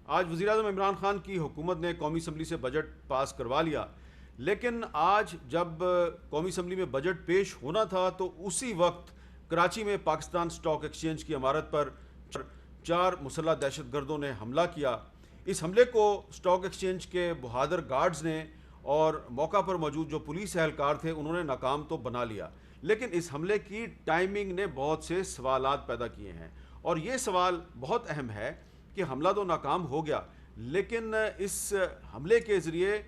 آج وزیراعظم عمران خان کی حکومت نے قومی اسمبلی سے بجٹ پاس کروا لیا، لیکن آج جب قومی اسمبلی میں بجٹ پیش ہونا تھا تو اسی وقت کراچی میں پاکستان سٹاک ایکسچینج کی عمارت پر چار مسلح دہشت گردوں نے حملہ کیا۔ اس حملے کو سٹاک ایکسچینج کے بہادر گارڈز نے اور موقع پر موجود جو پولیس اہلکار تھے انہوں نے ناکام تو بنا لیا، لیکن اس حملے کی ٹائمنگ نے بہت سے سوالات پیدا کیے ہیں، اور یہ سوال بہت اہم ہے کہ حملہ تو ناکام ہو گیا، لیکن اس حملے کے ذریعے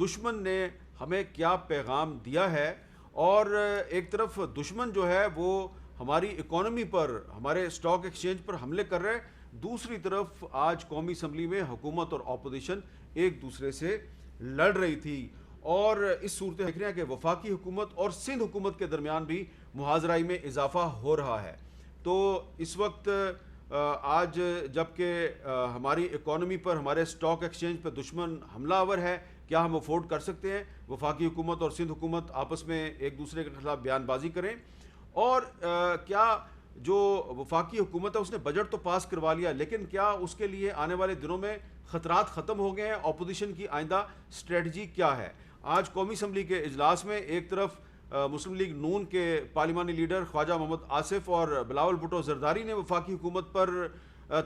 دشمن نے ہمیں کیا پیغام دیا ہے؟ اور ایک طرف دشمن جو ہے وہ ہماری اکانومی پر، ہمارے سٹاک ایکسچینج پر حملے کر رہے، دوسری طرف آج قومی اسمبلی میں حکومت اور اپوزیشن ایک دوسرے سے لڑ رہی تھی، اور اس صورت دیکھ رہے ہیں کہ وفاقی حکومت اور سندھ حکومت کے درمیان بھی محاذرائی میں اضافہ ہو رہا ہے۔ تو اس وقت آج جب کہ ہماری اکانومی پر، ہمارے سٹاک ایکسچینج پر دشمن حملہ آور ہے، کیا ہم افورڈ کر سکتے ہیں وفاقی حکومت اور سندھ حکومت آپس میں ایک دوسرے کے خلاف بیان بازی کریں؟ اور کیا جو وفاقی حکومت ہے اس نے بجٹ تو پاس کروا لیا، لیکن کیا اس کے لیے آنے والے دنوں میں خطرات ختم ہو گئے ہیں؟ اپوزیشن کی آئندہ اسٹریٹجی کیا ہے؟ آج قومی اسمبلی کے اجلاس میں ایک طرف مسلم لیگ نون کے پارلیمانی لیڈر خواجہ محمد آصف اور بلاول بھٹو زرداری نے وفاقی حکومت پر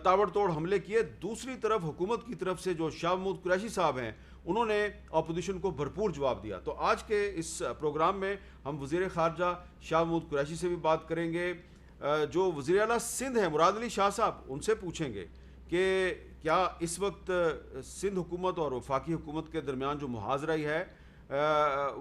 تاڑ توڑ حملے کیے، دوسری طرف حکومت کی طرف سے جو شاہ محمود قریشی صاحب ہیں انہوں نے اپوزیشن کو بھرپور جواب دیا۔ تو آج کے اس پروگرام میں ہم وزیر خارجہ شاہ محمود قریشی سے بھی بات کریں گے، جو وزیر اعلیٰ سندھ ہیں مراد علی شاہ صاحب ان سے پوچھیں گے کہ کیا اس وقت سندھ حکومت اور وفاقی حکومت کے درمیان جو محاذرائی ہے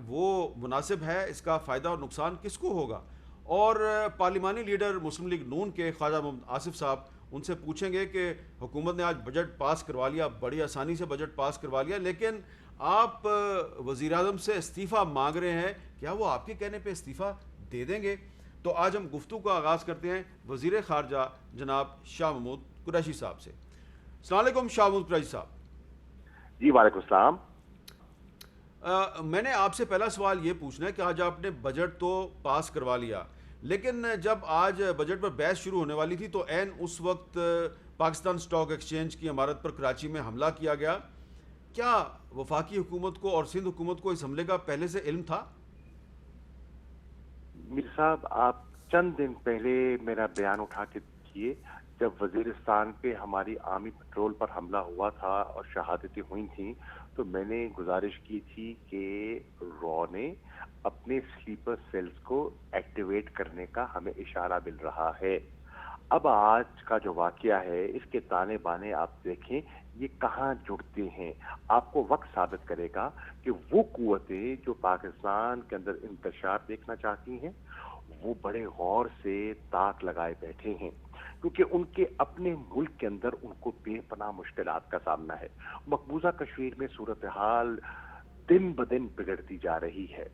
وہ مناسب ہے، اس کا فائدہ اور نقصان کس کو ہوگا؟ اور پارلیمانی لیڈر مسلم لیگ نون کے خواجہ محمد آصف صاحب ان سے پوچھیں گے کہ حکومت نے آج بجٹ پاس کروا لیا، بڑی آسانی سے بجٹ پاس کروا لیا، لیکن آپ وزیر اعظم سے استعفیٰ مانگ رہے ہیں، کیا وہ آپ کے کہنے پہ استعفیٰ دے دیں گے؟ تو آج ہم گفتگو کا آغاز کرتے ہیں وزیر خارجہ جناب شاہ محمود قریشی صاحب سے۔ السلام علیکم شاہ محمود قریشی صاحب۔ جی وعلیکم السلام۔ میں نے آپ سے پہلا سوال یہ پوچھنا ہے کہ آج آپ نے بجٹ تو پاس کروا لیا، لیکن جب آج بجٹ پر بحث شروع ہونے والی تھی تو عین اس وقت پاکستان سٹاک ایکسچینج کی عمارت پر کراچی میں حملہ کیا گیا۔ کیا وفاقی حکومت کو اور سندھ حکومت کو اس حملے کا پہلے سے علم تھا؟ میر صاحب، آپ چند دن پہلے میرا بیان اٹھا کے دیکھیے، جب وزیرستان پہ ہماری آرمی پیٹرول پر حملہ ہوا تھا اور شہادتیں ہوئی تھیں تو میں نے گزارش کی تھی کہ رو نے اپنے سلیپر سیلز کو ایکٹیویٹ کرنے کا ہمیں اشارہ مل رہا ہے۔ اب آج کا جو واقعہ ہے اس کے تانے بانے آپ دیکھیں یہ کہاں جڑتے ہیں، آپ کو وقت ثابت کرے گا کہ وہ قوتیں جو پاکستان کے اندر انتشار دیکھنا چاہتی ہیں وہ بڑے غور سے تاک لگائے بیٹھے ہیں، کیونکہ ان کے اپنے ملک کے اندر ان کو بے پناہ مشکلات کا سامنا ہے۔ مقبوضہ کشمیر میں صورتحال دن بدن بگڑتی جا رہی ہے۔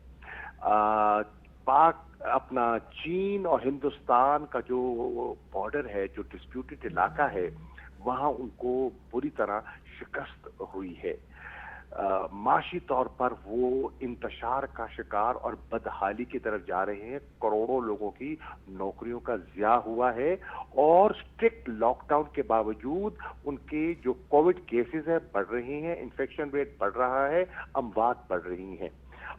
پاک اپنا چین اور ہندوستان کا جو بارڈر ہے، جو ڈسپیوٹڈ علاقہ ہے، وہاں ان کو بری طرح شکست ہوئی ہے۔ معاشی طور پر وہ انتشار کا شکار اور بدحالی کی طرف جا رہے ہیں، کروڑوں لوگوں کی نوکریوں کا ضیاع ہوا ہے، اور اسٹرکٹ لاک ڈاؤن کے باوجود ان کے جو کووڈ کیسز ہیں بڑھ رہے ہیں، انفیکشن ریٹ بڑھ رہا ہے، اموات بڑھ رہی ہیں۔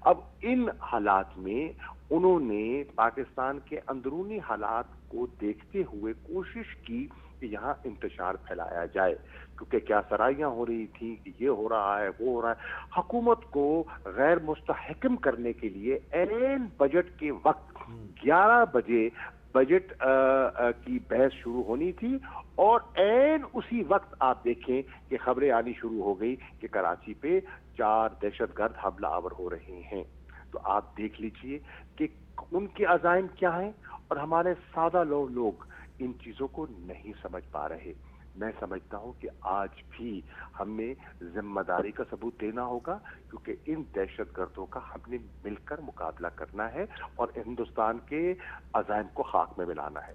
اب ان حالات میں انہوں نے پاکستان کے اندرونی حالات کو دیکھتے ہوئے کوشش کی کہ یہاں انتشار پھیلایا جائے، کیونکہ کیا سرائیاں ہو رہی تھیں کہ یہ ہو رہا ہے وہ ہو رہا ہے۔ حکومت کو غیر مستحکم کرنے کے لیے عین بجٹ کے وقت 11 بجے بجٹ کی بحث شروع ہونی تھی، اور عین اسی وقت آپ دیکھیں کہ خبریں آنی شروع ہو گئی کہ کراچی پہ 4 دہشت گرد حملہ آور ہو رہے ہیں۔ تو آپ دیکھ لیجئے کہ ان کے عزائم کیا ہیں، اور ہمارے سادہ لوگ ان چیزوں کو نہیں سمجھ پا رہے۔ میں سمجھتا ہوں کہ آج بھی ہمیں ذمہ داری کا ثبوت دینا ہوگا، کیونکہ ان دہشت گردوں کا ہم نے مل کر مقابلہ کرنا ہے اور ہندوستان کے عزائم کو خاک میں ملانا ہے۔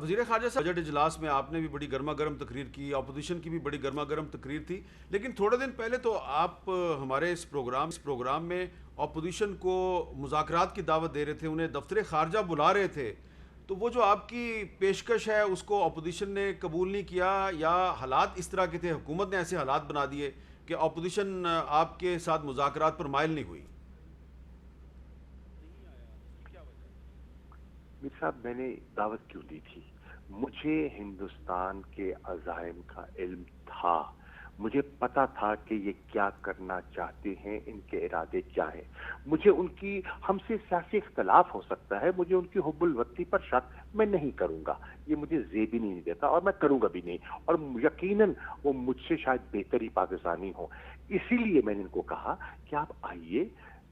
وزیر خارجہ صاحب، بجٹ اجلاس میں آپ نے بھی بڑی گرما گرم تقریر کی، اپوزیشن کی بھی بڑی گرما گرم تقریر تھی، لیکن تھوڑے دن پہلے تو آپ ہمارے اس پروگرام میں اپوزیشن کو مذاکرات کی دعوت دے رہے تھے، انہیں دفتر خارجہ بلا رہے تھے۔ تو وہ جو آپ کی پیشکش ہے اس کو اپوزیشن نے قبول نہیں کیا، یا حالات اس طرح کے تھے، حکومت نے ایسے حالات بنا دیے کہ اپوزیشن آپ کے ساتھ مذاکرات پر مائل نہیں ہوئی؟ میر صاحب، میں نے دعوت کیوں دی تھی؟ مجھے ہندوستان کے عزائم کا علم تھا، مجھے پتا تھا کہ یہ کیا کرنا چاہتے ہیں، ان کے ارادے کیا ہیں۔ مجھے ان کی، ہم سے سیاسی اختلاف ہو سکتا ہے، مجھے ان کی حب الوطنی پر شک میں نہیں کروں گا، یہ مجھے زیب ہی نہیں دیتا اور میں کروں گا بھی نہیں، اور یقیناً وہ مجھ سے شاید بہتر ہی پاکستانی ہوں۔ اسی لیے میں نے ان کو کہا کہ آپ آئیے،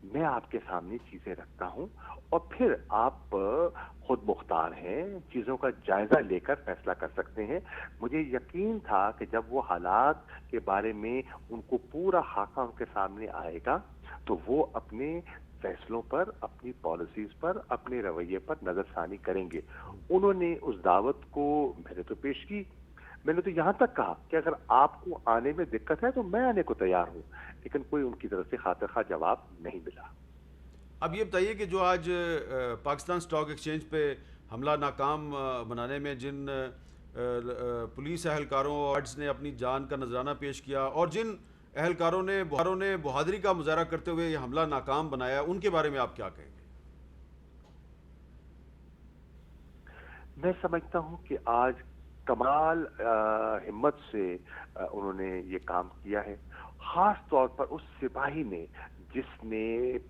میں آپ کے سامنے چیزیں رکھتا ہوں، اور پھر آپ خود مختار ہیں، چیزوں کا جائزہ لے کر فیصلہ کر سکتے ہیں۔ مجھے یقین تھا کہ جب وہ حالات کے بارے میں ان کو پورا خاکہ ان کے سامنے آئے گا تو وہ اپنے فیصلوں پر، اپنی پالیسیز پر، اپنے رویے پر نظر ثانی کریں گے۔ انہوں نے اس دعوت کو، میں نے تو پیش کی، میں نے تو یہاں تک کہا کہ اگر آپ کو آنے میں دقت ہے تو میں آنے کو تیار ہوں، لیکن کوئی ان کی طرف سے خاطر خواہ جواب نہیں ملا۔ اب یہ بتائیے کہ جو آج پاکستان سٹاک ایکسچینج پہ حملہ ناکام بنانے میں جن پولیس اہلکاروں اور گارڈز نے اپنی جان کا نذرانہ پیش کیا، اور جن اہلکاروں نے بہادری کا مظاہرہ کرتے ہوئے یہ حملہ ناکام بنایا، ان کے بارے میں آپ کیا کہیں گے؟ میں سمجھتا ہوں کہ آج کمال ہمت سے انہوں نے یہ کام کیا ہے، خاص طور پر اس سپاہی نے جس نے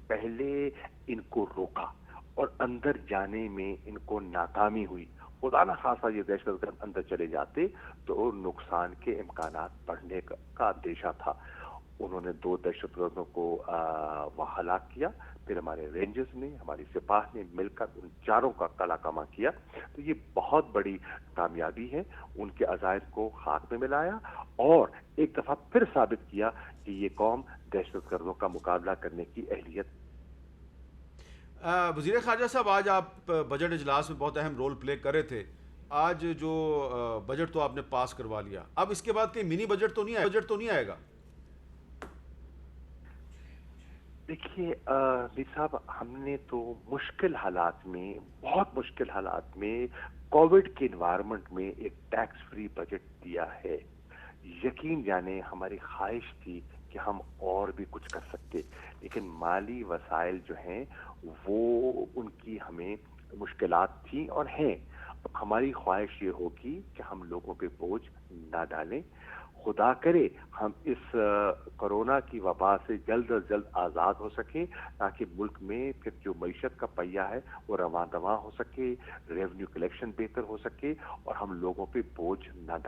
پہلے ان کو روکا اور اندر جانے میں ان کو ناکامی ہوئی۔ خدا نہ خاصا یہ دہشت گرد اندر چلے جاتے تو نقصان کے امکانات بڑھنے کا اندیشہ تھا۔ انہوں نے 2 دہشت گردوں کو وہاں ہلاک کیا، پھر ہمارے رینجرز نے، ہماری سپاہ نے مل کر ان چاروں کا قلع کما کیا۔ تو یہ بہت بڑی کامیابی ہے، ان کے عزائم کو خاک میں ملایا اور ایک دفعہ پھر ثابت کیا کہ یہ قوم دہشت گردوں کا مقابلہ کرنے کی اہلیت۔ وزیر خارجہ صاحب، آج آپ بجٹ اجلاس میں بہت اہم رول پلے کر رہے تھے۔ آج جو بجٹ تو آپ نے پاس کروا لیا، اب اس کے بعد کہیں منی بجٹ تو نہیں آئے گا؟ دیکھیے میر صاحب، ہم نے تو مشکل حالات میں، بہت مشکل حالات میں، کووڈ کے انوائرمنٹ میں ایک ٹیکس فری بجٹ دیا ہے۔ یقین جانے ہماری خواہش تھی کہ ہم اور بھی کچھ کر سکتے، لیکن مالی وسائل جو ہیں وہ، ان کی ہمیں مشکلات تھیں اور ہیں۔ اب ہماری خواہش یہ ہوگی کہ ہم لوگوں پہ بوجھ نہ ڈالیں، خدا کرے ہم اس کرونا کی وبا سے جلد از جلد آزاد ہو سکیں، تاکہ ملک میں پھر جو معیشت کا پہیہ ہے وہ رواں دواں ہو سکے، ریونیو کلیکشن بہتر ہو سکے اور ہم لوگوں پہ بوجھ نہ ڈالیں۔